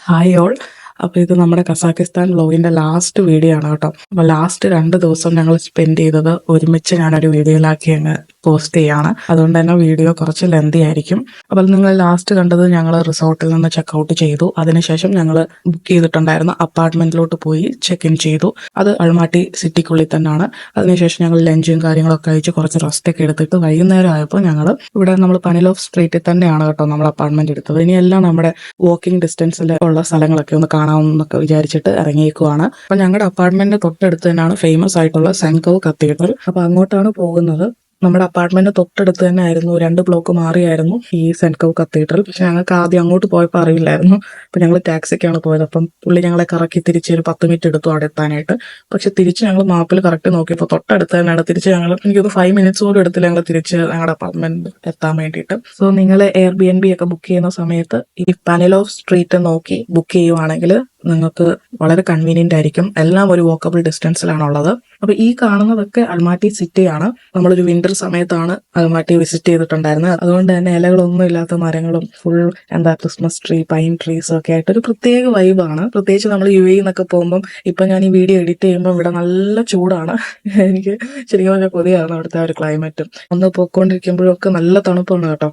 Hi all. അപ്പോൾ ഇത് നമ്മുടെ കസാക്കിസ്ഥാൻ വ്ലോഗിൻ്റെ ലാസ്റ്റ് വീഡിയോ ആണ് കേട്ടോ. അപ്പോൾ ലാസ്റ്റ് 2 ദിവസം ഞങ്ങൾ സ്പെൻഡ് ചെയ്തത് ഒരുമിച്ച് ഞാനൊരു വീഡിയോയിലാക്കി അങ്ങ് പോസ്റ്റ് ചെയ്യാണ്. അതുകൊണ്ട് തന്നെ വീഡിയോ കുറച്ച് ലെന്തി ആയിരിക്കും. അപ്പോൾ നിങ്ങൾ ലാസ്റ്റ് കണ്ടത് ഞങ്ങൾ റിസോർട്ടിൽ നിന്ന് ചെക്കൗട്ട് ചെയ്തു. അതിനുശേഷം ഞങ്ങൾ ബുക്ക് ചെയ്തിട്ടുണ്ടായിരുന്ന അപ്പാർട്ട്മെൻറ്റിലോട്ട് പോയി ചെക്ക് ഇൻ ചെയ്തു. അത് അൾമാട്ടി സിറ്റിക്കുള്ളിൽ തന്നെയാണ്. അതിനുശേഷം ഞങ്ങൾ ലഞ്ചും കാര്യങ്ങളൊക്കെ കഴിച്ച് കുറച്ച് റെസ്റ്റൊക്കെ എടുത്തിട്ട് വൈകുന്നേരം ആയപ്പോൾ ഞങ്ങൾ ഇവിടെ നമ്മൾ പനിലോഫ് സ്ട്രീറ്റിൽ തന്നെയാണ് കേട്ടോ നമ്മൾ അപ്പാർട്ട്മെൻറ്റ് എടുത്തത്. ഇനിയെല്ലാം നമ്മുടെ വാക്കിംഗ് ഡിസ്റ്റൻസിൽ ഉള്ള സ്ഥലങ്ങളൊക്കെ ഒന്ന് കാണാമെന്നൊക്കെ വിചാരിച്ചിട്ട് ഇറങ്ങിയേക്കുവാണ്. അപ്പം ഞങ്ങളുടെ അപ്പാർട്ട്മെന്റിന്റെ തൊട്ടടുത്ത് തന്നെയാണ് ഫേമസ് ആയിട്ടുള്ള സെൻകോ കത്തീഡ്രൽ. അപ്പൊ അങ്ങോട്ടാണ് പോകുന്നത്. നമ്മുടെ അപ്പാർട്ട്മെന്റ് തൊട്ടടുത്ത് തന്നെ ആയിരുന്നു, 2 ബ്ലോക്ക് മാറിയായിരുന്നു ഈ സെന്റ് കൗ കത്തീഡ്രൽ. പക്ഷെ ഞങ്ങൾക്ക് ആദ്യം അങ്ങോട്ട് പോയപ്പോൾ അറിയില്ലായിരുന്നു. അപ്പൊ ഞങ്ങൾ ടാക്സിക്കാണ് പോയത്. അപ്പം പുള്ളി ഞങ്ങളെ കറക്കി തിരിച്ച് ഒരു 10 മിനിറ്റ് എടുത്തു അവിടെ എത്താനായിട്ട്. പക്ഷെ തിരിച്ച് ഞങ്ങൾ മാപ്പിൽ കറക്റ്റ് നോക്കിയപ്പോൾ തൊട്ടടുത്ത് തന്നെയാണ്. തിരിച്ച് ഞങ്ങൾ എനിക്കൊന്ന് 5 മിനിറ്റ്സ് പോലും എടുത്തില്ല ഞങ്ങൾ തിരിച്ച് ഞങ്ങളുടെ അപ്പാർട്ട്മെന്റ് എത്താൻ വേണ്ടിയിട്ട്. സോ നിങ്ങൾ Airbnb ഒക്കെ ബുക്ക് ചെയ്യുന്ന സമയത്ത് ഈ പനലോഫ് സ്ട്രീറ്റ് നോക്കി ബുക്ക് ചെയ്യുവാണെങ്കിൽ നിങ്ങൾക്ക് വളരെ കൺവീനിയന്റ് ആയിരിക്കും. എല്ലാം ഒരു വോക്കബിൾ ഡിസ്റ്റൻസിലാണുള്ളത്. അപ്പൊ ഈ കാണുന്നതൊക്കെ അൾമാട്ടി സിറ്റിയാണ്. നമ്മളൊരു വിന്റർ സമയത്താണ് അൾമാട്ടി വിസിറ്റ് ചെയ്തിട്ടുണ്ടായിരുന്നത്. അതുകൊണ്ട് തന്നെ ഇലകളൊന്നും ഇല്ലാത്ത മരങ്ങളും full Christmas tree, pine trees ഒക്കെ ആയിട്ട് ഒരു പ്രത്യേക വൈബാണ്. പ്രത്യേകിച്ച് നമ്മൾ UAE എന്നൊക്കെ പോകുമ്പം ഇപ്പൊ ഞാൻ ഈ വീഡിയോ എഡിറ്റ് ചെയ്യുമ്പോൾ ഇവിടെ നല്ല ചൂടാണ്. എനിക്ക് ശരിക്കും പറഞ്ഞാൽ കൊതിയാണ് അവിടുത്തെ ഒരു ക്ലൈമറ്റും. ഒന്ന് പോയിക്കൊണ്ടിരിക്കുമ്പോഴൊക്കെ നല്ല തണുപ്പാണ് കേട്ടോ.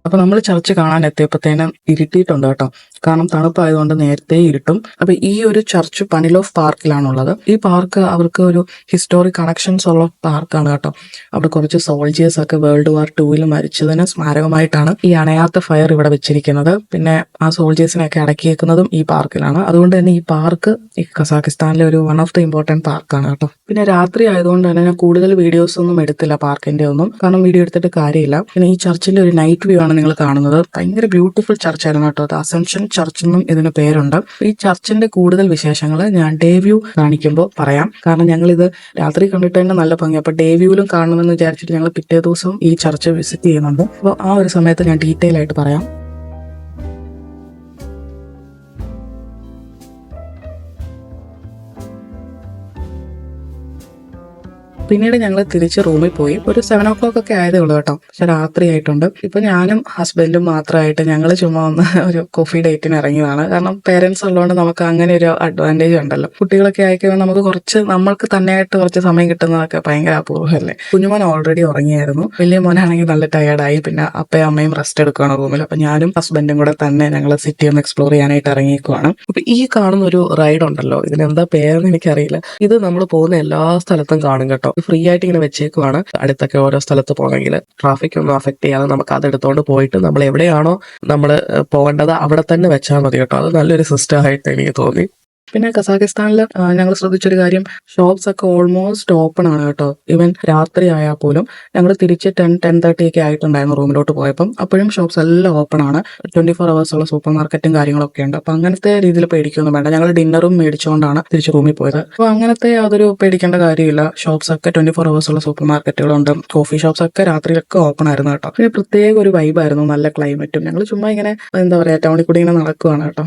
അപ്പൊ നമ്മൾ ചർച്ച് കാണാൻ എത്തിയപ്പോഴത്തേനും ഇരുട്ടിയിട്ടുണ്ട് കേട്ടോ. കാരണം തണുപ്പായതുകൊണ്ട് നേരത്തെ ഇരുട്ടും. അപ്പൊ ഈ ഒരു ചർച്ച് പനിലോഫ് പാർക്കിലാണുള്ളത്. ഈ പാർക്ക് അവർക്ക് ഒരു ഹിസ്റ്റോറിക് കണക്ഷൻസ് ഉള്ള പാർക്കാണ് കേട്ടോ. അവിടെ കുറച്ച് സോൾജേഴ്സ് ഒക്കെ World War II മരിച്ചതിന് സ്മാരകമായിട്ടാണ് ഈ അണയാത്ത ഫയർ ഇവിടെ വെച്ചിരിക്കുന്നത്. പിന്നെ ആ സോൾജേഴ്സിനെയൊക്കെ അടക്കിയേക്കുന്നതും ഈ പാർക്കിലാണ്. അതുകൊണ്ട് തന്നെ ഈ പാർക്ക് ഈ കസാക്കിസ്ഥാനിലെ ഒരു വൺ ഓഫ് ദി ഇമ്പോർട്ടന്റ് പാർക്കാണ് കേട്ടോ. പിന്നെ രാത്രി ആയതുകൊണ്ട് തന്നെ ഞാൻ കൂടുതൽ വീഡിയോസ് ഒന്നും എടുത്തില്ല പാർക്കിന്റെ ഒന്നും, കാരണം വീഡിയോ എടുത്തിട്ട് കാര്യമില്ല. പിന്നെ ഈ ചർച്ചിന്റെ ഒരു നൈറ്റ് വ്യൂ ആണ് നിങ്ങൾ കാണുന്നത്. ഭയങ്കര ബ്യൂട്ടിഫുൾ ചർച്ചായിരുന്നു കേട്ടോ. അത് അസെൻഷൻ ചർച്ച് എന്നും ഇതിന് പേരുണ്ട്. ഈ ചർച്ചിന്റെ കൂടുതൽ വിശേഷങ്ങൾ ഞാൻ ഡേ വ്യൂ കാണിക്കുമ്പോൾ പറയാം. കാരണം ഞങ്ങൾ ഇത് രാത്രി കണ്ടിട്ട് തന്നെ നല്ല ഭംഗി. അപ്പൊ ഡേ വ്യൂവിലും കാണണമെന്ന് വിചാരിച്ചിട്ട് ഞങ്ങൾ പിറ്റേ ദിവസം ഈ ചർച്ച് വിസിറ്റ് ചെയ്യുന്നുണ്ട്. അപ്പോൾ ആ ഒരു സമയത്ത് ഞാൻ ഡീറ്റെയിൽ ആയിട്ട് പറയാം. പിന്നീട് ഞങ്ങൾ തിരിച്ച് റൂമിൽ പോയി. ഒരു 7 o'clock ഒക്കെ ആയതേ ഉള്ളൂ കേട്ടോ. പക്ഷെ രാത്രി ആയിട്ടുണ്ട്. ഇപ്പൊ ഞാനും ഹസ്ബൻഡും മാത്രമായിട്ട് ഞങ്ങൾ ചുമ്മാ ഒന്ന് ഒരു കോഫി ഡേറ്റിന് ഇറങ്ങിയതാണ്. കാരണം പേരൻസ് ഉള്ളതുകൊണ്ട് നമുക്ക് അങ്ങനെ ഒരു അഡ്വാൻറ്റേജ് ഉണ്ടല്ലോ. കുട്ടികളൊക്കെ ആയിക്കഴിഞ്ഞാൽ നമുക്ക് കുറച്ച് നമ്മൾക്ക് തന്നെയായിട്ട് കുറച്ച് സമയം കിട്ടുന്നതൊക്കെ ഭയങ്കര അപൂർവമല്ലേ. കുഞ്ഞുമോൻ ഓൾറെഡി ഉറങ്ങിയായിരുന്നു. വലിയ മോനാണെങ്കിൽ നല്ല ടയേർഡായി. പിന്നെ അപ്പയും അമ്മയും റെസ്റ്റ് എടുക്കുകയാണ് റൂമിൽ. അപ്പൊ ഞാനും ഹസ്ബൻഡും കൂടെ തന്നെ ഞങ്ങൾ സിറ്റി ഒന്ന് എക്സ്പ്ലോർ ചെയ്യാനായിട്ട് ഇറങ്ങിയേക്കുവാണ്. അപ്പൊ ഈ കാണുന്ന ഒരു റൈഡ് ഉണ്ടല്ലോ, ഇതിനെന്താ പേരെന്ന് എനിക്കറിയില്ല. ഇത് നമ്മൾ പോകുന്ന എല്ലാ സ്ഥലത്തും കാണും കേട്ടോ. ഫ്രീ ആയിട്ട് ഇങ്ങനെ വെച്ചേക്കുവാണ്. അടുത്തൊക്കെ ഓരോ സ്ഥലത്ത് പോകണമെങ്കിൽ ട്രാഫിക് ഒന്നും അഫക്ട് ചെയ്യാതെ നമുക്ക് അത് എടുത്തോണ്ട് പോയിട്ട് നമ്മൾ എവിടെയാണോ നമ്മൾ പോകേണ്ടത് അവിടെ തന്നെ വെച്ചാൽ മതി കേട്ടോ. അത് നല്ലൊരു സിസ്റ്റം ആയിട്ട് എനിക്ക് തോന്നി. പിന്നെ കസാക്കിസ്ഥാനിൽ ഞങ്ങൾ ശ്രദ്ധിച്ചൊരു കാര്യം, ഷോപ്സ് ഒക്കെ ഓൾമോസ്റ്റ് ഓപ്പൺ ആണ് കേട്ടോ. ഈവൻ രാത്രി ആയാൽ പോലും. ഞങ്ങൾ തിരിച്ച് 10-10:30 ഒക്കെ ആയിട്ടുണ്ടായിരുന്നു റൂമിലോട്ട് പോയപ്പം. അപ്പോഴും ഷോപ്സ് എല്ലാം ഓപ്പൺ ആണ്. 24 hours ഉള്ള സൂപ്പർ മാർക്കറ്റും കാര്യങ്ങളൊക്കെ ഉണ്ട്. അപ്പൊ അങ്ങനത്തെ രീതിയിൽ പേടിക്കൊന്നും വേണ്ട. ഞങ്ങൾ ഡിന്നറും മേടിച്ചുകൊണ്ടാണ് തിരിച്ച് റൂമിൽ പോയത്. അപ്പോൾ അങ്ങനത്തെ യാതൊരു പേടിക്കേണ്ട കാര്യമില്ല. ഷോപ്സ് ഒക്കെ 24 hours ഉള്ള സൂപ്പർ മാർക്കറ്റുകളുണ്ട്. കോഫി ഷോപ്സ് ഒക്കെ രാത്രിയിലൊക്കെ ഓപ്പൺ ആയിരുന്നു കേട്ടോ. പിന്നെ പ്രത്യേക ഒരു വൈബായിരുന്നു, നല്ല ക്ലൈമറ്റും. ഞങ്ങൾ ചുമ്മാ ഇങ്ങനെ ടൗണിൽ കൂടി ഇങ്ങനെ നടക്കുവാണ് കേട്ടോ.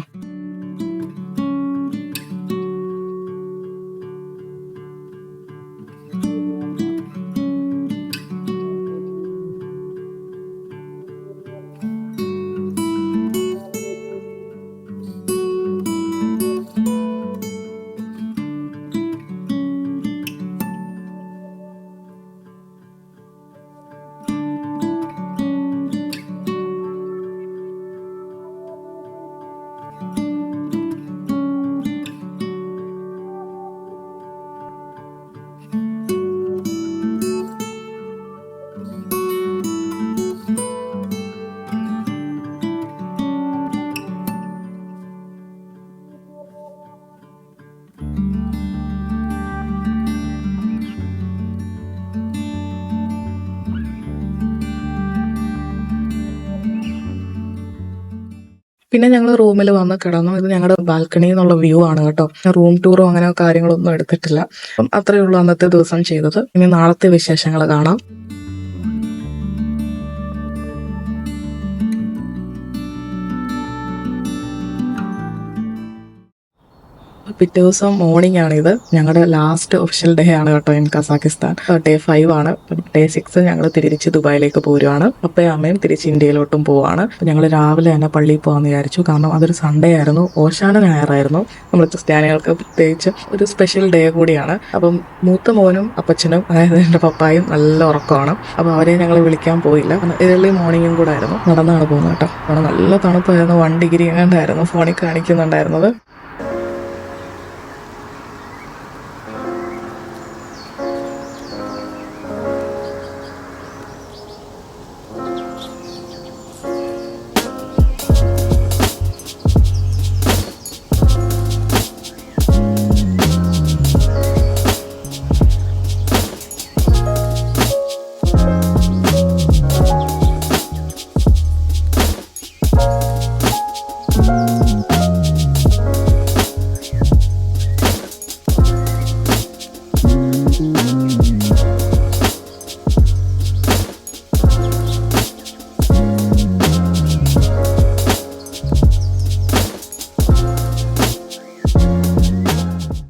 പിന്നെ ഞങ്ങൾ റൂമിൽ വന്ന് കിടന്നു. ഇത് ഞങ്ങളുടെ ബാൽക്കണിയിൽ നിന്നുള്ള വ്യൂ ആണ് കേട്ടോ. റൂം ടൂറോ അങ്ങനെ കാര്യങ്ങളൊന്നും എടുത്തിട്ടില്ല. അപ്പം അത്രയേ ഉള്ളൂ അന്നത്തെ ദിവസം ചെയ്തത്. ഇനി നാളത്തെ വിശേഷങ്ങൾ കാണാം. പിറ്റേ ദിവസം മോർണിംഗ് ആണിത്. ഞങ്ങളുടെ ലാസ്റ്റ് ഒഫീഷ്യൽ ഡേ ആണ് കേട്ടോ ഇൻ കസാക്കിസ്ഥാൻ. ഡേ 5 ആണ്. ഡേ 6 ഞങ്ങൾ തിരിച്ച് ദുബായിലേക്ക് പോരുവാണ്. അപ്പയും അമ്മയും തിരിച്ച് ഇന്ത്യയിലോട്ടും പോവാണ്. ഞങ്ങൾ രാവിലെ തന്നെ പള്ളിയിൽ പോകാമെന്ന് വിചാരിച്ചു. കാരണം അതൊരു സൺഡേ ആയിരുന്നു, ഓശാന ഞായറായിരുന്നു. നമ്മൾ ക്രിസ്ത്യാനികൾക്ക് പ്രത്യേകിച്ച് ഒരു സ്പെഷ്യൽ ഡേ കൂടിയാണ്. അപ്പം മൂത്ത മോനും അപ്പച്ചനും, അതായത് എൻ്റെ പപ്പായും നല്ല ഉറക്കമാണ്. അപ്പം അവരെ ഞങ്ങൾ വിളിക്കാൻ പോയില്ല. ഏർലി മോർണിംഗും കൂടെ ആയിരുന്നു. നടന്നാണ് പോകുന്നത് കേട്ടോ. അവിടെ നല്ല തണുപ്പായിരുന്നു. 1 ഡിഗ്രി എങ്ങാണ്ടായിരുന്നു ഫോണിൽ കാണിക്കുന്നുണ്ടായിരുന്നത്.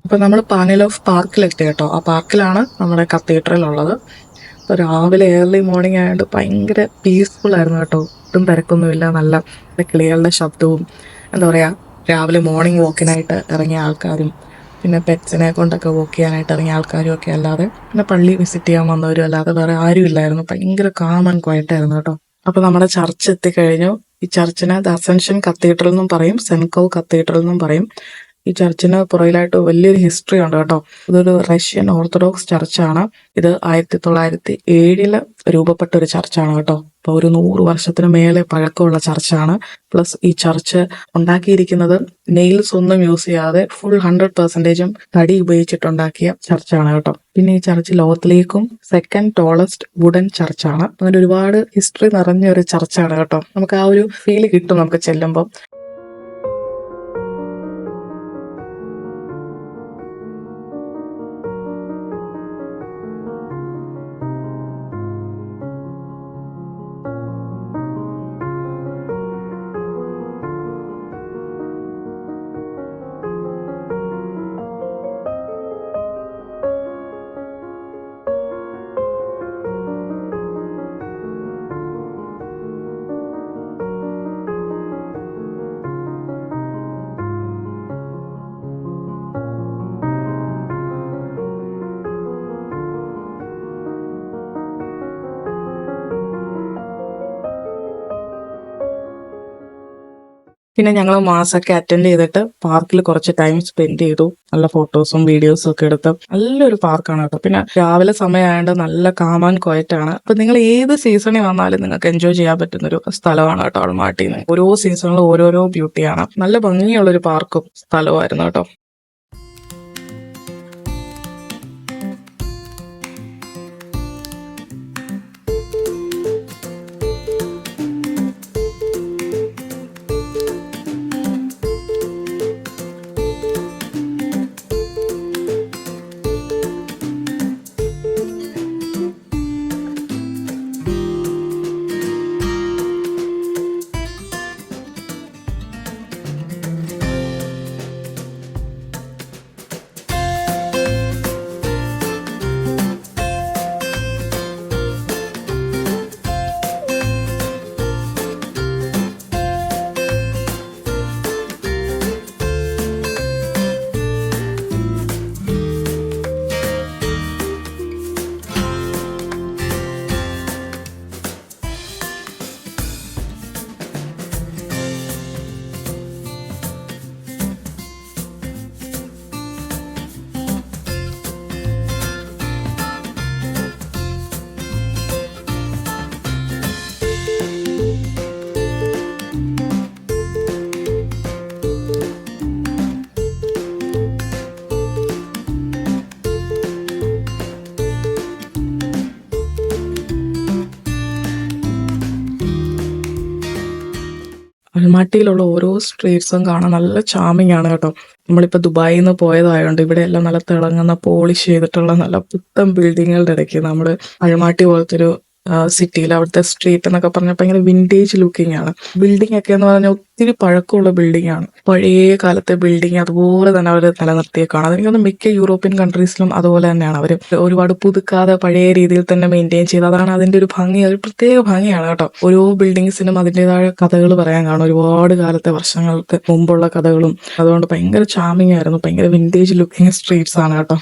അപ്പൊ നമ്മൾ പാനലോഫ് പാർക്കിലെത്തി കേട്ടോ. ആ പാർക്കിലാണ് നമ്മുടെ കത്തീഡ്രൽ ഉള്ളത്. അപ്പൊ രാവിലെ ഏർലി മോർണിംഗ് ആയതുകൊണ്ട് ഭയങ്കര പീസ്ഫുൾ ആയിരുന്നു കേട്ടോ. ഒട്ടും തിരക്കൊന്നുമില്ല. നല്ല കിളികളുടെ ശബ്ദവും, എന്താ പറയാ, രാവിലെ മോർണിംഗ് വാക്കിനായിട്ട് ഇറങ്ങിയ ആൾക്കാരും, പിന്നെ പെറ്റ്സിനെ കൊണ്ടൊക്കെ വോക്ക് ചെയ്യാനായിട്ട് ഇറങ്ങിയ ആൾക്കാരും ഒക്കെ അല്ലാതെ, പിന്നെ പള്ളി വിസിറ്റ് ചെയ്യാൻ വന്നവരും അല്ലാതെ വേറെ ആരും ഇല്ലായിരുന്നു. ഭയങ്കര കാം ആൻഡ് ക്വയറ്റ് ആയിരുന്നു കേട്ടോ. അപ്പൊ നമ്മുടെ ചർച്ച് എത്തിക്കഴിഞ്ഞു. ഈ ചർച്ചിനെ ദ അസെൻഷൻ കത്തീഡ്രൽ എന്നും പറയും, സെൻകോ കത്തീഡ്രൽ എന്നും പറയും. ഈ ചർച്ചിന് പുറകിലായിട്ട് വലിയൊരു ഹിസ്റ്ററി ഉണ്ട് കേട്ടോ. ഇതൊരു റഷ്യൻ ഓർത്തഡോക്സ് ചർച്ചാണ്. ഇത് 1907 രൂപപ്പെട്ട ഒരു ചർച്ചാണ് കേട്ടോ. അപ്പോൾ ഒരു 100 വർഷത്തിന് മേലെ പഴക്കമുള്ള ചർച്ചാണ്. പ്ലസ് ഈ ചർച്ച് ഉണ്ടാക്കിയിരിക്കുന്നത് നെയിൽസ് ഒന്നും യൂസ് ചെയ്യാതെ ഫുൾ 100% തടി ഉപയോഗിച്ചിട്ടുണ്ടാക്കിയ ചർച്ചാണ് കേട്ടോ. പിന്നെ ഈ ചർച്ച് ലോകത്തിലേക്കും സെക്കൻഡ് ടോളസ്റ്റ് വുഡൻ ചർച്ചാണ്. അങ്ങനെ ഒരുപാട് ഹിസ്റ്ററി നിറഞ്ഞ ഒരു ചർച്ചാണ് കേട്ടോ. നമുക്ക് ആ ഒരു ഫീല് കിട്ടും നമുക്ക് ചെല്ലുമ്പോൾ. പിന്നെ ഞങ്ങൾ മാസൊക്കെ അറ്റൻഡ് ചെയ്തിട്ട് പാർക്കിൽ കുറച്ച് ടൈം സ്പെൻഡ് ചെയ്തു. നല്ല ഫോട്ടോസും വീഡിയോസും ഒക്കെ എടുത്ത് നല്ലൊരു പാർക്കാണ് കേട്ടോ. പിന്നെ രാവിലെ സമയമായതുകൊണ്ട് നല്ല കാം ആൻഡ് ക്വയറ്റ് ആണ്. അപ്പൊ നിങ്ങൾ ഏത് സീസണിൽ വന്നാലും നിങ്ങൾക്ക് എൻജോയ് ചെയ്യാൻ പറ്റുന്ന ഒരു സ്ഥലമാണ് കേട്ടോ അൾമാട്ടിന്ന്. ഓരോ സീസണിലും ഓരോരോ ബ്യൂട്ടിയാണ്. നല്ല ഭംഗിയുള്ളൊരു പാർക്കും സ്ഥലവുമായിരുന്നു കേട്ടോ. അൽമാട്ടിയിലുള്ള ഓരോ സ്ട്രീറ്റ്സും കാണാൻ നല്ല ചാമിങ് ആണ് കേട്ടോ. നമ്മളിപ്പോൾ ദുബായിൽ നിന്ന് പോയതായതുകൊണ്ട് ഇവിടെയെല്ലാം നല്ല തിളങ്ങുന്ന പോളിഷ് ചെയ്തിട്ടുള്ള നല്ല പുത്തൻ ബിൽഡിങ്ങുകളുടെ ഇടയ്ക്ക് നമ്മൾ അൽമാട്ടി പോലത്തെ ഒരു സിറ്റിയിൽ അവിടുത്തെ സ്ട്രീറ്റ് എന്നൊക്കെ പറഞ്ഞപ്പോൾ ഭയങ്കര വിൻറ്റേജ് ലുക്കിംഗ് ആണ്. ബിൽഡിംഗ് ഒക്കെ എന്ന് പറഞ്ഞാൽ ഒത്തിരി പഴക്കമുള്ള ബിൽഡിംഗ് ആണ്. പഴയ കാലത്തെ ബിൽഡിംഗ് അതുപോലെ തന്നെ അവർ നിലനിർത്തിയേക്കാണ്. അതെനിക്കൊന്ന് മിക്ക യൂറോപ്യൻ കൺട്രീസിലും അതുപോലെ തന്നെയാണ്. അവർ ഒരുപാട് പുതുക്കാതെ പഴയ രീതിയിൽ തന്നെ മെയിൻറ്റെയിൻ ചെയ്ത്, അതാണ് അതിന്റെ ഒരു ഭംഗി. ഒരു പ്രത്യേക ഭംഗിയാണ് കേട്ടോ. ഓരോ ബിൽഡിങ്സിനും അതിൻ്റെതായ കഥകൾ പറയാൻ കാണും, ഒരുപാട് കാലത്തെ വർഷങ്ങൾക്ക് മുമ്പുള്ള കഥകളും. അതുകൊണ്ട് ഭയങ്കര ചാമിങ് ആയിരുന്നു. ഭയങ്കര വിൻറ്റേജ് ലുക്കിംഗ് സ്ട്രീറ്റ്സ് ആണ് കേട്ടോ.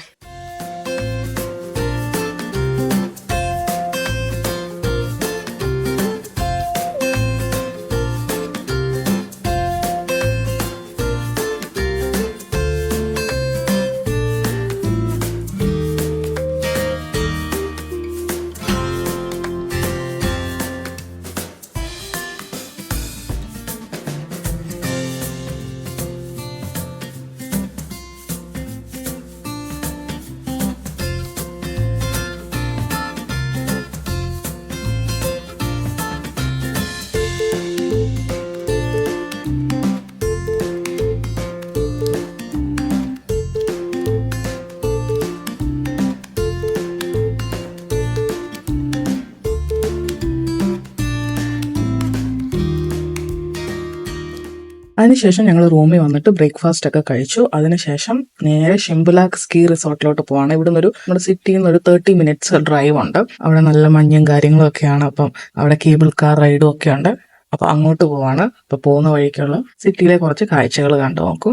അതിനുശേഷം ഞങ്ങൾ റൂമിൽ വന്നിട്ട് ബ്രേക്ക്ഫാസ്റ്റ് ഒക്കെ കഴിച്ചു. അതിനുശേഷം നേരെ ഷിംബുലാക്ക് സ്കീ റിസോർട്ടിലോട്ട് പോവാണ്. ഇവിടെ നിന്നൊരു നമ്മുടെ സിറ്റിയിൽ നിന്ന് ഒരു 30 മിനിറ്റ്സ് ഡ്രൈവ് ഉണ്ട്. അവിടെ നല്ല മഞ്ഞും കാര്യങ്ങളും ഒക്കെയാണ്. അപ്പം അവിടെ കേബിൾ കാർ റൈഡും ഒക്കെ ഉണ്ട്. അപ്പൊ അങ്ങോട്ട് പോവാണ്. അപ്പൊ പോകുന്ന വഴിക്കുള്ള സിറ്റിയിലെ കുറച്ച് കാഴ്ചകൾ കണ്ടു നോക്കൂ.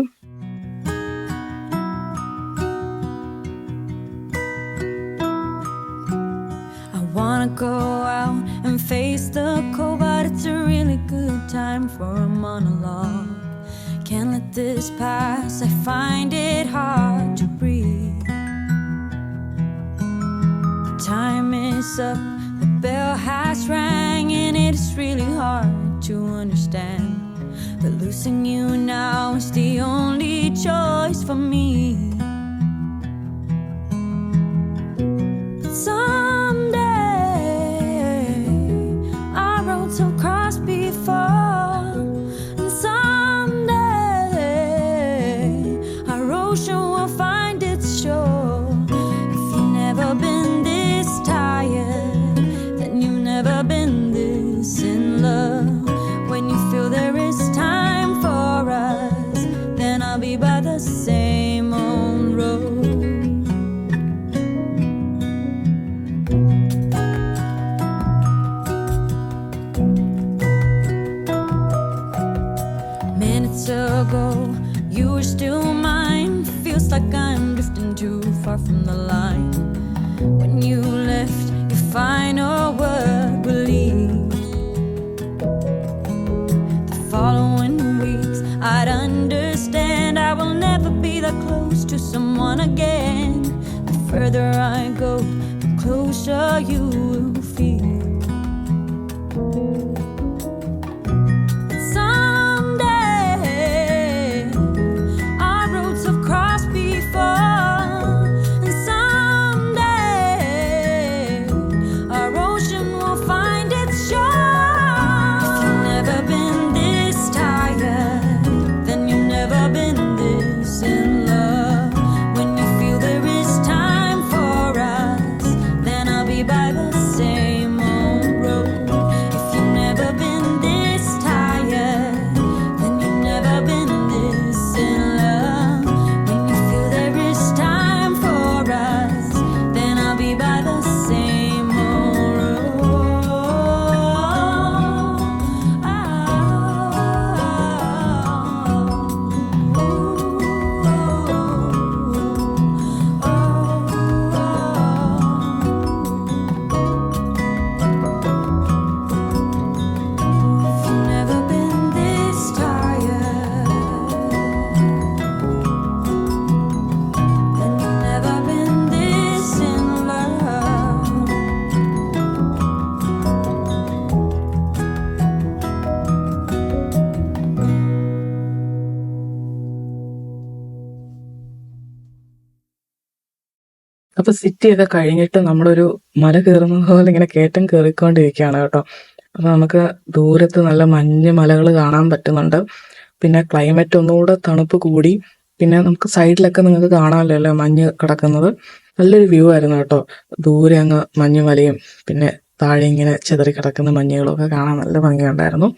Go out and face the cold, but it's a really good time for a monologue. Can't let this pass, I find it hard to breathe. The time is up, the bell has rang, and it's really hard to understand. But losing you now is the only choice for me. But someday have crossed before, and someday our ocean will find its shore. If you've never been this tired, then you've never been this in love. When you feel there is time for us, then I'll be by the same old road. Ago, you were still mine. Feels like I'm drifting too far from the line. When you left, your final word will leave. The following weeks, I'd understand I will never be that close to someone again. The further I go, the closer you will feel. അപ്പൊ city ഒക്കെ കഴിഞ്ഞിട്ട് നമ്മളൊരു മല കയറുന്നത് പോലെ ഇങ്ങനെ കയറ്റം കയറിക്കൊണ്ടിരിക്കുകയാണ് കേട്ടോ. അപ്പോൾ നമുക്ക് ദൂരത്ത് നല്ല മഞ്ഞ് മലകൾ കാണാൻ പറ്റുന്നുണ്ട്. പിന്നെ ക്ലൈമറ്റ് ഒന്നുകൂടെ തണുപ്പ് കൂടി. പിന്നെ നമുക്ക് സൈഡിലൊക്കെ നിങ്ങൾക്ക് കാണാമല്ലോ അല്ലേ മഞ്ഞ് കിടക്കുന്നത്. നല്ലൊരു വ്യൂ ആയിരുന്നു കേട്ടോ. ദൂരെ അങ്ങ് മഞ്ഞുമലയും പിന്നെ താഴെ ഇങ്ങനെ ചിതറി കിടക്കുന്ന മഞ്ഞുകളും ഒക്കെ കാണാൻ നല്ല ഭംഗിയുണ്ടായിരുന്നു.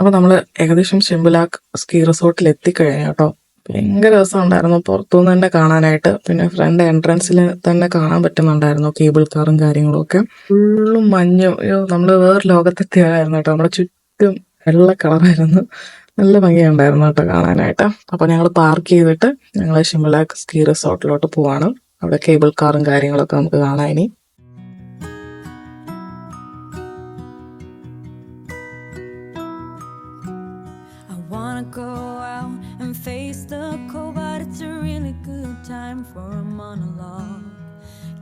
അപ്പോൾ നമ്മൾ ഏകദേശം ശംഭുലാക്ക് സ്കീ റിസോർട്ടിൽ എത്തിക്കഴിഞ്ഞു കേട്ടോ. ഭയങ്കര രസമുണ്ടായിരുന്നു പുറത്തുനിന്ന് തന്നെ കാണാനായിട്ട്. പിന്നെ ഫ്രണ്ട് എൻട്രൻസിൽ തന്നെ കാണാൻ പറ്റുന്നുണ്ടായിരുന്നു കേബിൾ കാറും കാര്യങ്ങളും ഒക്കെ. ഫുള്ളും മഞ്ഞും. നമ്മൾ വേറെ ലോകത്തെത്തിയതായിരുന്നു കേട്ടോ. നമ്മുടെ ചുറ്റും വെള്ള കളറായിരുന്നു. നല്ല ഭംഗിയുണ്ടായിരുന്നു കേട്ടോ കാണാനായിട്ട്. അപ്പോൾ ഞങ്ങൾ പാർക്ക് ചെയ്തിട്ട് ഞങ്ങൾ ശംഭുലാക്ക് സ്കീ റിസോർട്ടിലോട്ട് പോവാണ്. അവിടെ കേബിൾ കാറും കാര്യങ്ങളൊക്കെ നമുക്ക് കാണാൻ ഇനി. I wanna go out and face the cold, but it's a really good time for a monologue.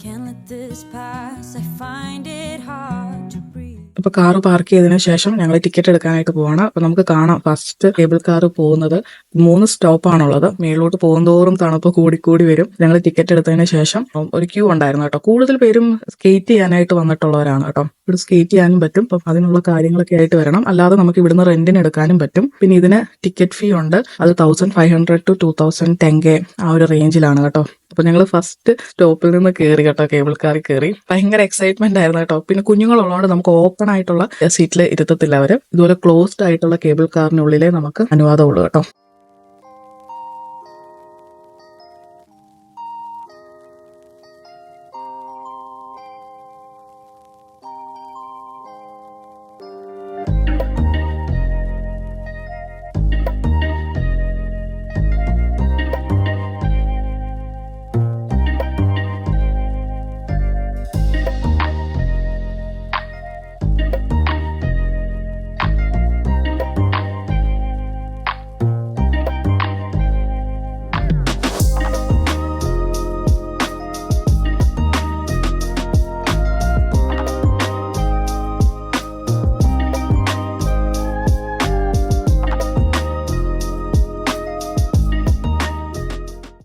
Can't let this pass, I find it hard to breathe. അപ്പോൾ കാറ് പാർക്ക് ചെയ്തതിനു ശേഷം ഞങ്ങൾ ടിക്കറ്റ് എടുക്കാനായിട്ട് പോവാണ്. അപ്പോൾ നമുക്ക് കാണാം ഫസ്റ്റ് കേബിൾ കാർ പോകുന്നത് 3 സ്റ്റോപ്പാണുള്ളത്. മേളിലോട്ട് പോകുന്തോറും തണുപ്പ് കൂടി വരും. ഞങ്ങൾ ടിക്കറ്റ് എടുത്തതിന് ശേഷം ഒരു ക്യൂ ഉണ്ടായിരുന്നു കേട്ടോ. കൂടുതൽ പേരും സ്കേറ്റ് ചെയ്യാനായിട്ട് വന്നിട്ടുള്ളവരാണ് കേട്ടോ. ഇവിടെ സ്കേറ്റ് ചെയ്യാനും പറ്റും. അപ്പം അതിനുള്ള കാര്യങ്ങളൊക്കെ ആയിട്ട് വരണം. അല്ലാതെ നമുക്ക് ഇവിടുന്ന് റെന്റിന് എടുക്കാനും പറ്റും. പിന്നെ ഇതിന് ടിക്കറ്റ് ഫീ ഉണ്ട്. അത് 1500 to 2010K ആ ഒരു റേഞ്ചിലാണ് കേട്ടോ. അപ്പൊ ഞങ്ങൾ ഫസ്റ്റ് സ്റ്റോപ്പിൽ നിന്ന് കയറി കേട്ടോ. കേബിൾ കാറിൽ കയറി ഭയങ്കര എക്സൈറ്റ്മെന്റ് ആയിരുന്നു കേട്ടോ. പിന്നെ കുഞ്ഞുങ്ങളുള്ളതുകൊണ്ട് നമുക്ക് ഓപ്പൺ ആയിട്ടുള്ള സീറ്റിൽ ഇരുത്തത്തില്ല അവര്. ഇതുപോലെ ക്ലോസ്ഡ് ആയിട്ടുള്ള കേബിൾ കാറിനുള്ളിലേ നമുക്ക് അനുവാദമുള്ളൂ കേട്ടോ.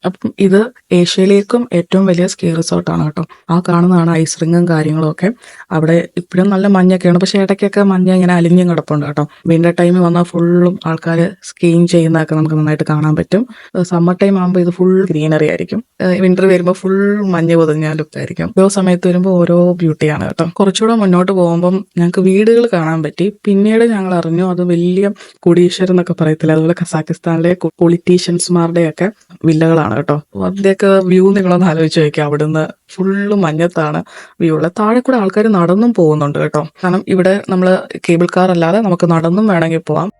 അപ്പം ഇത് ഏഷ്യയിലേക്കും ഏറ്റവും വലിയ സ്കീ റിസോർട്ടാണ് കേട്ടോ. ആ കാണുന്നതാണ് ഐസ് റിങ്ങും കാര്യങ്ങളും ഒക്കെ. അവിടെ ഇപ്പോഴും നല്ല മഞ്ഞൊക്കെയാണ്. പക്ഷെ ഇടയ്ക്കൊക്കെ മഞ്ഞ് ഇങ്ങനെ അലിഞ്ഞും കിടപ്പുണ്ട് കേട്ടോ. വിന്റർ ടൈമിൽ വന്നാൽ ഫുള്ളും ആൾക്കാർ സ്കീയിങ് ചെയ്യുന്നതൊക്കെ നമുക്ക് നന്നായിട്ട് കാണാൻ പറ്റും. സമ്മർ ടൈം ആകുമ്പോൾ ഇത് ഫുൾ ഗ്രീനറി ആയിരിക്കും. വിന്റർ വരുമ്പോൾ ഫുൾ മഞ്ഞ് പൊതിഞ്ഞ ലുക്കായിരിക്കും. ഓരോ സമയത്ത് വരുമ്പോൾ ഓരോ ബ്യൂട്ടിയാണ് കേട്ടോ. കുറച്ചുകൂടെ മുന്നോട്ട് പോകുമ്പം ഞങ്ങൾക്ക് വീടുകൾ കാണാൻ പറ്റി. പിന്നീട് ഞങ്ങൾ അറിഞ്ഞു അത് വലിയ കോടീശ്വരൻ എന്നൊക്കെ പറയത്തില്ല, അതുപോലെ കസാക്കിസ്ഥാനിലെ പൊളിറ്റീഷ്യൻസ്മാരുടെ ഒക്കെ വില്ലകളാണ് കേട്ടോ. അതിന്റെയൊക്കെ വ്യൂ നിങ്ങളൊന്ന് ആലോചിച്ച് നോക്കിയാൽ അവിടുന്ന് ഫുള്ള് മഞ്ഞത്താണ് വ്യൂ ഉള്ളത്. താഴെ കൂടെ ആൾക്കാർ നടന്നും പോകുന്നുണ്ട് കേട്ടോ. കാരണം ഇവിടെ നമ്മൾ കേബിൾ കാർ അല്ലാതെ നമുക്ക് നടന്നും വേണമെങ്കിൽ പോവാം.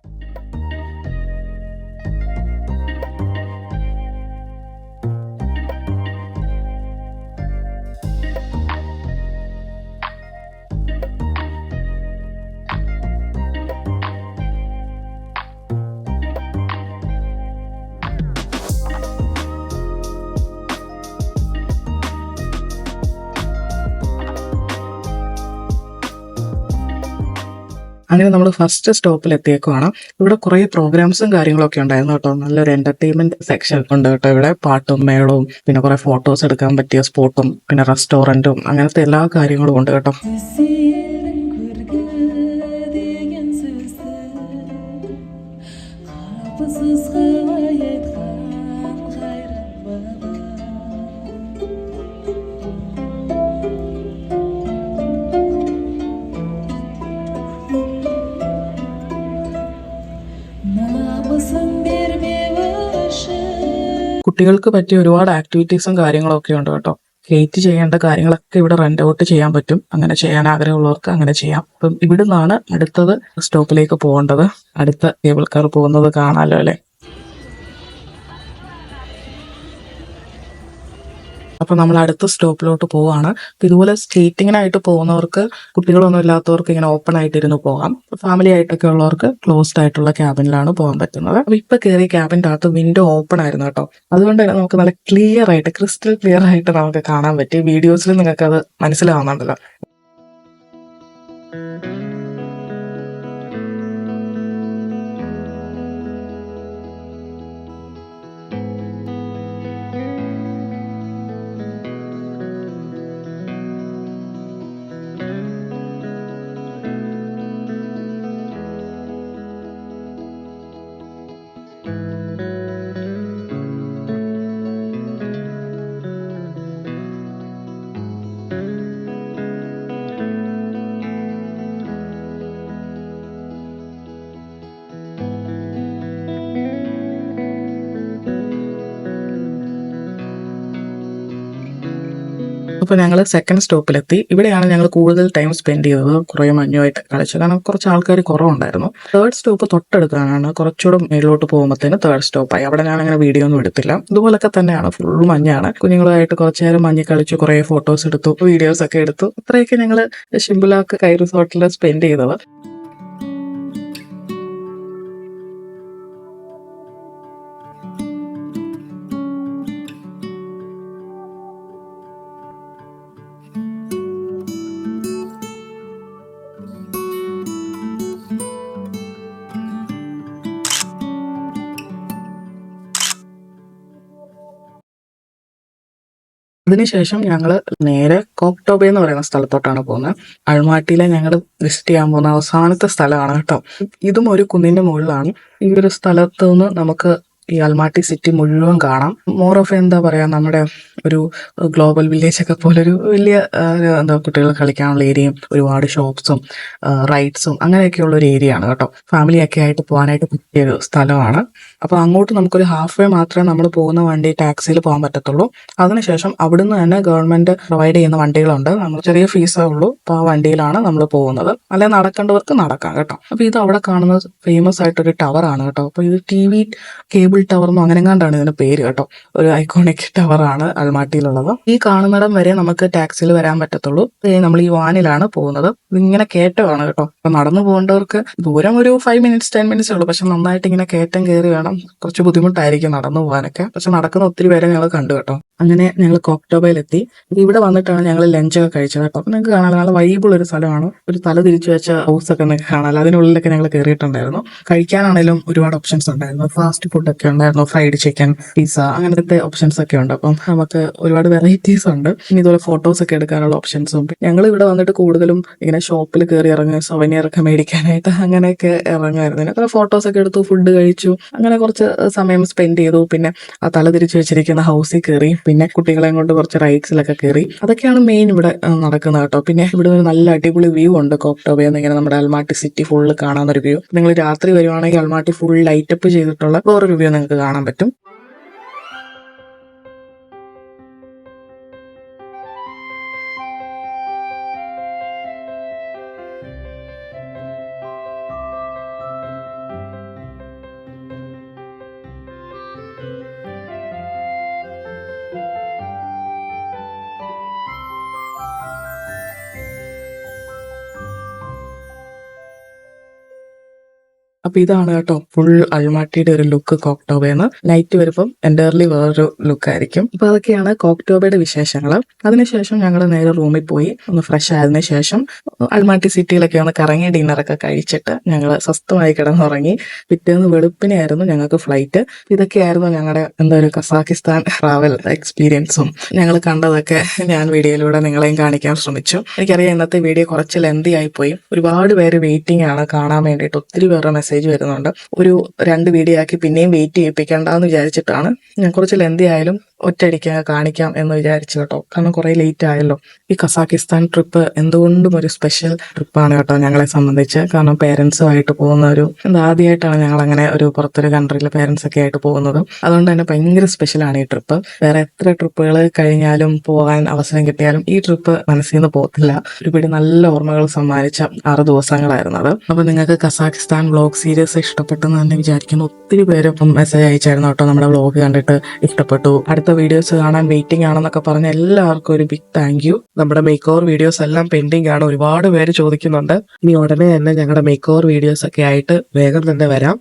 അങ്ങനെ നമ്മൾ ഫസ്റ്റ് സ്റ്റോപ്പിൽ എത്തിയേക്കുവാണ്. ഇവിടെ കുറേ പ്രോഗ്രാംസും കാര്യങ്ങളൊക്കെ ഉണ്ടായിരുന്നു കേട്ടോ. നല്ലൊരു എന്റർടൈൻമെന്റ് സെക്ഷൻ ഉണ്ട് കേട്ടോ. ഇവിടെ പാട്ടും മേളവും പിന്നെ കുറെ ഫോട്ടോസ് എടുക്കാൻ പറ്റിയ സ്പോട്ടും പിന്നെ റെസ്റ്റോറന്റും അങ്ങനത്തെ എല്ലാ കാര്യങ്ങളും ഉണ്ട് കേട്ടോ. കുട്ടികൾക്ക് പറ്റിയ ഒരുപാട് ആക്ടിവിറ്റീസും കാര്യങ്ങളും ഒക്കെ ഉണ്ട് കേട്ടോ. സ്കേറ്റ് ചെയ്യേണ്ട കാര്യങ്ങളൊക്കെ ഇവിടെ റെന്റ് ഔട്ട് ചെയ്യാൻ പറ്റും. അങ്ങനെ ചെയ്യാൻ ആഗ്രഹമുള്ളവർക്ക് അങ്ങനെ ചെയ്യാം. അപ്പം ഇവിടുന്നാണ് അടുത്തത് സ്റ്റോപ്പിലേക്ക് പോകേണ്ടത്. അടുത്ത കേബിൾ കാർ പോകുന്നത് കാണാലോ അല്ലെ. അപ്പൊ നമ്മൾ അടുത്ത സ്റ്റോപ്പിലോട്ട് പോവാണ്. ഇതുപോലെ സ്കേറ്റിങ്ങിനായിട്ട് പോകുന്നവർക്ക്, കുട്ടികളൊന്നും ഇല്ലാത്തവർക്ക് ഇങ്ങനെ ഓപ്പൺ ആയിട്ട് ഇരുന്ന് പോകാം. ഫാമിലി ആയിട്ടൊക്കെ ഉള്ളവർക്ക് ക്ലോസ്ഡ് ആയിട്ടുള്ള ക്യാബിനിലാണ് പോകാൻ പറ്റുന്നത്. അപ്പൊ ഇപ്പൊ കയറിയ ക്യാബിന്റെ അകത്ത് വിൻഡോ ഓപ്പൺ ആയിരുന്നു കേട്ടോ. അതുകൊണ്ട് തന്നെ നമുക്ക് നല്ല ക്ലിയർ ആയിട്ട്, ക്രിസ്റ്റൽ ക്ലിയർ ആയിട്ട് നമുക്ക് കാണാൻ പറ്റി. വീഡിയോസിൽ നിങ്ങൾക്ക് അത് മനസ്സിലാവുന്നുണ്ടല്ലോ. അപ്പോൾ ഞങ്ങൾ സെക്കൻഡ് സ്റ്റോപ്പിലെത്തി. ഇവിടെയാണ് ഞങ്ങൾ കൂടുതൽ ടൈം സ്പെൻഡ് ചെയ്തത്, കുറേ മഞ്ഞുമായിട്ട് കളിച്ചു. കാരണം കുറച്ച് ആൾക്കാർ കുറവുണ്ടായിരുന്നു. തേർഡ് സ്റ്റോപ്പ് തൊട്ടടുത്താണ്, കുറച്ചുകൂടെ മേളിലോട്ട് പോകുമ്പോഴത്തേന് തേർഡ് സ്റ്റോപ്പായി. അവിടെ ഞാൻ അങ്ങനെ വീഡിയോ ഒന്നും എടുത്തില്ല. ഇതുപോലൊക്കെ തന്നെയാണ്, ഫുൾ മഞ്ഞാണ്. കുഞ്ഞുങ്ങളുമായിട്ട് കുറച്ച് നേരം മഞ്ഞ് കളിച്ചു, കുറേ ഫോട്ടോസ് എടുത്തു, വീഡിയോസ് ഒക്കെ എടുത്തു. ഇത്രയൊക്കെ ഞങ്ങൾ ഷിംബുലാക്ക് കൈ റിസോർട്ടിൽ സ്പെൻഡ് ചെയ്തത്. അതിനുശേഷം ഞങ്ങൾ നേരെ കോക്ടോബേ എന്ന് പറയുന്ന സ്ഥലത്തോട്ടാണ് പോകുന്നത്. അൾമാട്ടിയിലെ ഞങ്ങൾ വിസിറ്റ് ചെയ്യാൻ പോകുന്ന അവസാനത്തെ സ്ഥലമാണ് കേട്ടോ. ഇതും ഒരു കുന്നിന്റെ മുകളിലാണ്. ഈ ഒരു സ്ഥലത്ത് നിന്ന് നമുക്ക് ഈ അൽമാട്ടി സിറ്റി മുഴുവൻ കാണാം. മോർ ഓഫ് എന്താ പറയാ, നമ്മുടെ ഒരു ഗ്ലോബൽ വില്ലേജ് ഒക്കെ പോലെ ഒരു വലിയ എന്താ കുട്ടികൾ കളിക്കാനുള്ള ഏരിയയും ഒരുപാട് ഷോപ്സും റൈഡ്സും അങ്ങനെയൊക്കെയുള്ള ഒരു ഏരിയ ആണ് കേട്ടോ. ഫാമിലിയൊക്കെ ആയിട്ട് പോകാനായിട്ട് പറ്റിയ ഒരു സ്ഥലമാണ്. അപ്പോൾ അങ്ങോട്ട് നമുക്കൊരു ഹാഫ് വേ മാത്രമേ നമ്മൾ പോകുന്ന വണ്ടി ടാക്സിയിൽ പോകാൻ പറ്റത്തുള്ളൂ. അതിനുശേഷം അവിടുന്ന് തന്നെ ഗവൺമെന്റ് പ്രൊവൈഡ് ചെയ്യുന്ന വണ്ടികളുണ്ട്. നമ്മൾ ചെറിയ ഫീസേ ഉള്ളൂ. അപ്പോൾ ആ വണ്ടിയിലാണ് നമ്മൾ പോകുന്നത്. അല്ലെങ്കിൽ നടക്കേണ്ടവർക്ക് നടക്കാം കേട്ടോ. അപ്പോൾ ഇത് അവിടെ കാണുന്ന ഫേമസ് ആയിട്ടൊരു ടവറാണ് കേട്ടോ. അപ്പോൾ ഇത് TV കേബിൾ ടവർ എന്നോ അങ്ങനെ കണ്ടാണ് ഇതിന്റെ പേര് കേട്ടോ. ഒരു ഐക്കോണിക് ടവറാണ് അൽമാട്ടിയിലുള്ളത്. ഈ കാണുന്നിടം വരെ നമുക്ക് ടാക്സിയിൽ വരാൻ പറ്റത്തുള്ളൂ. നമ്മൾ ഈ വാനിലാണ് പോകുന്നത്. ഇതിങ്ങനെ കയറ്റമാണ് കേട്ടോ. അപ്പൊ നടന്നു പോകേണ്ടവർക്ക് ദൂരം ഒരു 5 minutes 10 minutes ഉള്ളൂ. പക്ഷെ നന്നായിട്ട് ഇങ്ങനെ കയറ്റം കയറി വേണം. കുറച്ച് ബുദ്ധിമുട്ടായിരിക്കും നടന്നു പോകാനൊക്കെ. പക്ഷെ നടക്കുന്ന ഒത്തിരി പേരെ ഞങ്ങൾ കണ്ടു കേട്ടോ. അങ്ങനെ ഞങ്ങൾ കോക്ടോബയിലെത്തി. ഇവിടെ വന്നിട്ടാണ് ഞങ്ങൾ ലഞ്ചൊക്കെ കഴിച്ചത് കേട്ടോ. അപ്പൊ നിങ്ങൾക്ക് കാണാൻ നല്ല വൈബുള്ള ഒരു സ്ഥലമാണ്. ഒരു തല തിരിച്ചു വെച്ച ഹൗസ് ഒക്കെ നിങ്ങൾക്ക് കാണാൻ. അതിനുള്ളിലൊക്കെ ഞങ്ങൾ കയറിയിട്ടുണ്ടായിരുന്നു. കഴിക്കാനാണെങ്കിലും ഒരുപാട് ഓപ്ഷൻസ് ഉണ്ടായിരുന്നു. ഫാസ്റ്റ് ഫുഡ് ഒക്കെ ഉണ്ടായിരുന്നു. ഫ്രൈഡ് ചിക്കൻ, പിസ്സ, അങ്ങനത്തെ ഓപ്ഷൻസ് ഒക്കെ ഉണ്ട്. അപ്പം നമുക്ക് ഒരുപാട് വെറൈറ്റീസ് ഉണ്ട്. ഇനി ഇതുപോലെ ഫോട്ടോസ് ഒക്കെ എടുക്കാനുള്ള ഓപ്ഷൻസും. ഞങ്ങൾ ഇവിടെ വന്നിട്ട് കൂടുതലും ഇങ്ങനെ ഷോപ്പിൽ കയറി ഇറങ്ങി സൊവനിയർ ഒക്കെ മേടിക്കാനായിട്ട് അങ്ങനെയൊക്കെ ഇറങ്ങുമായിരുന്നു. അങ്ങനെ ഫോട്ടോസ് ഒക്കെ എടുത്തു, ഫുഡ് കഴിച്ചു, അങ്ങനെ കുറച്ച് സമയം സ്പെൻഡ് ചെയ്തു. പിന്നെ ആ തല തിരിച്ചു വെച്ചിരിക്കുന്ന ഹൗസിൽ കയറി, പിന്നെ കുട്ടികളെയും കൊണ്ട് കുറച്ച് റൈഡ്സിലൊക്കെ കയറി. അതൊക്കെയാണ് മെയിൻ ഇവിടെ നടക്കുന്നത് കേട്ടോ. പിന്നെ ഇവിടെ ഒരു നല്ല അടിപൊളി വ്യൂ ഉണ്ട് കോക്ടോബയിൽ ഇങ്ങനെ നമ്മുടെ അൽമാട്ടി സിറ്റി ഫുള്ള് കാണാവുന്നൊരു വ്യൂ. നിങ്ങൾ രാത്രി വരുവാണെങ്കിൽ അൽമാട്ടി ഫുൾ ലൈറ്റപ്പ് ചെയ്തിട്ടുള്ള വേറൊരു വ്യൂ നിങ്ങൾക്ക് കാണാൻ പറ്റും. അപ്പൊ ഇതാണ് കേട്ടോ ഫുൾ അൽമാട്ടിയുടെ ഒരു ലുക്ക് കോക്ടോബേന്ന്. നൈറ്റ് വരുമ്പം എൻ്റയർലി വേറൊരു ലുക്ക് ആയിരിക്കും. അപ്പൊ അതൊക്കെയാണ് കോക്ടോബയുടെ വിശേഷങ്ങൾ. അതിനുശേഷം ഞങ്ങൾ നേരെ റൂമിൽ പോയി ഒന്ന് ഫ്രഷ് ആയതിനു ശേഷം അൽമാട്ടി സിറ്റിയിലൊക്കെ ഒന്ന് കറങ്ങി ഡിന്നറൊക്കെ കഴിച്ചിട്ട് ഞങ്ങൾ സ്വസ്ഥമായി കിടന്നുറങ്ങി. പിറ്റേന്ന് വെളുപ്പിനായിരുന്നു ഞങ്ങൾക്ക് ഫ്ലൈറ്റ്. ഇതൊക്കെയായിരുന്നു ഞങ്ങളുടെ ഒരു കസാക്കിസ്ഥാൻ ട്രാവൽ എക്സ്പീരിയൻസും. ഞങ്ങൾ കണ്ടതൊക്കെ ഞാൻ വീഡിയോയിലൂടെ നിങ്ങളെയും കാണിക്കാൻ ശ്രമിച്ചു. എനിക്കറിയാം ഇന്നത്തെ വീഡിയോ കുറച്ച് ലെന്തി ആയിപ്പോയി. ഒരുപാട് പേര് വെയിറ്റിംഗ് ആണ് കാണാൻ വേണ്ടിയിട്ട്. ഒത്തിരി പേരുടെ മെസ്സേജ് വരുന്നുണ്ട്. ഒരു 2 വീഡിയോ ആക്കി പിന്നെയും വെയിറ്റ് ചെയ്യിപ്പിക്കേണ്ടെന്ന് വിചാരിച്ചിട്ടാണ് ഞാൻ കുറച്ച് ലെന്തി ആയാലും ഒറ്റയടിക്ക് കാണിക്കാം എന്ന് വിചാരിച്ചു കേട്ടോ. കാരണം കുറെ ലേറ്റ് ആയല്ലോ. ഈ കസാക്കിസ്ഥാൻ ട്രിപ്പ് എന്തുകൊണ്ടും ഒരു സ്പെഷ്യൽ ട്രിപ്പാണ് കേട്ടോ ഞങ്ങളെ സംബന്ധിച്ച്. കാരണം പേരൻസുമായിട്ട് പോകുന്ന ആദ്യമായിട്ടാണ് ഞങ്ങൾ അങ്ങനെ ഒരു പുറത്തൊരു കൺട്രിയിൽ പേരൻസ് ഒക്കെ ആയിട്ട് പോകുന്നത്. അതുകൊണ്ട് തന്നെ ഭയങ്കര സ്പെഷ്യലാണ് ഈ ട്രിപ്പ്. വേറെ എത്ര ട്രിപ്പുകൾ കഴിഞ്ഞാലും പോകാൻ അവസരം കിട്ടിയാലും ഈ ട്രിപ്പ് മനസ്സിൽ നിന്ന് പോകത്തില്ല. ഒരുപാട് നല്ല ഓർമ്മകൾ സമ്മാനിച്ച 6 ദിവസങ്ങളായിരുന്നു അത്. അപ്പൊ നിങ്ങൾക്ക് കസാക്കിസ്ഥാൻ വ്ലോഗ് സീരീസ് ഇഷ്ടപ്പെട്ടെന്ന് തന്നെ വിചാരിക്കുന്നു. ഒത്തിരി പേര് മെസ്സേജ് അയച്ചായിരുന്നു കേട്ടോ. നമ്മുടെ വ്ലോഗ് കണ്ടിട്ട് ഇഷ്ടപ്പെട്ടു, അടുത്ത വീഡിയോസ് കാണാൻ വെയിറ്റിംഗ് ആണെന്നൊക്കെ പറഞ്ഞ എല്ലാവർക്കും ഒരു ബിഗ് താങ്ക് യു. നമ്മുടെ മേക്ക് ഓവർ വീഡിയോസ് എല്ലാം പെൻഡിങ് ആണ്. ഒരുപാട് പേര് ചോദിക്കുന്നുണ്ട്. ഇനി ഉടനെ തന്നെ ഞങ്ങളുടെ മേക്ക് ഓവർ വീഡിയോസ് ഒക്കെ ആയിട്ട് വേഗം തന്നെ വരാം.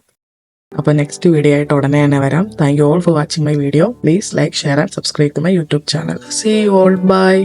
അപ്പൊ നെക്സ്റ്റ് വീഡിയോ ആയിട്ട് ഉടനെ തന്നെ വരാം. Thank you all for watching my video. Please like, share and subscribe to my YouTube channel. See you all. By.